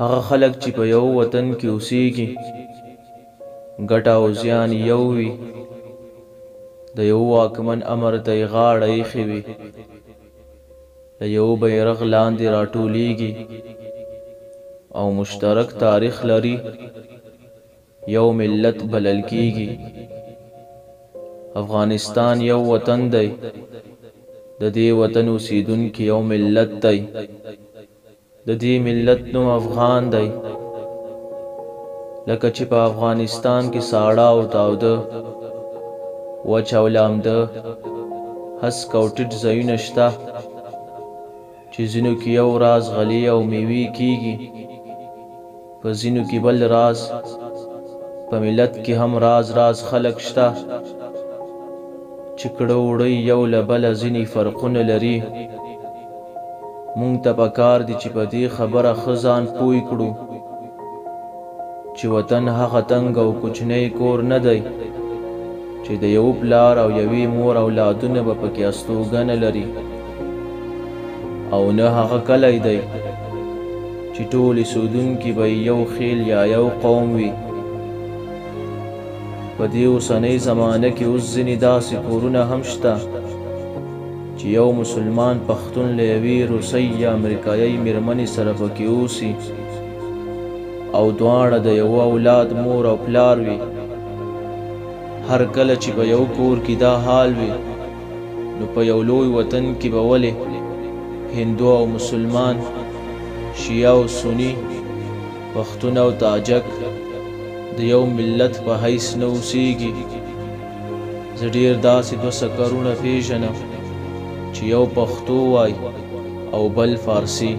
هغه خلک چې په یو وطن کې اوسېږي ګټه او زیان یو وي د یو واکمن امر ته یې غاړه ایښې وي له یو بیرغ لاندې راټولیږي او مشترک تاریخ لري یو ملت بلل کیږي افغانستان یو وطن دی د دې وطن اوسیدونکي یو ملت دی د دې ملت نوم افغان دی لکه چې په افغانستان کې ساړه او تاوده وچ او لامده هسک او ټیټ ځایونه شته چې ځینو کې یو راز غلې او میوې کیږي په ځینو کې بل راز په ملت کې هم راز راز خلک شته چې کړه وړی یو له بله ځینې فرقونه لري مونږ ته پکار دي چې په دې خبره ښه ځان پوه کړو چې وطن هغه تنګ او کوچنی کور نه دی چې د یو پلار او یوې مور اولادونه به پکې استوګنه لري او نه هغه کلی دی چې ټول ایسودونکي به یو خیل یا یو قوم وي په دې اوسنۍ زمانه کې اوس ځینې داسې کورونه هم شته چې یو مسلمان پښتون له یوې روسۍ یا امریکایي میرمنې سره پکې اوسي او دواړه د یو اولاد مور او پلار وي هر کله چې په یو کور کې دا حال وي نو په یو لوی وطن کې به ولې هندو او مسلمان شیعه او سني پښتون او تاجک د یو ملت په حیث نه اوسېږي زه ډېر داسې دوه سکرونه پیژنم چې یو پښتو وای او بل فارسي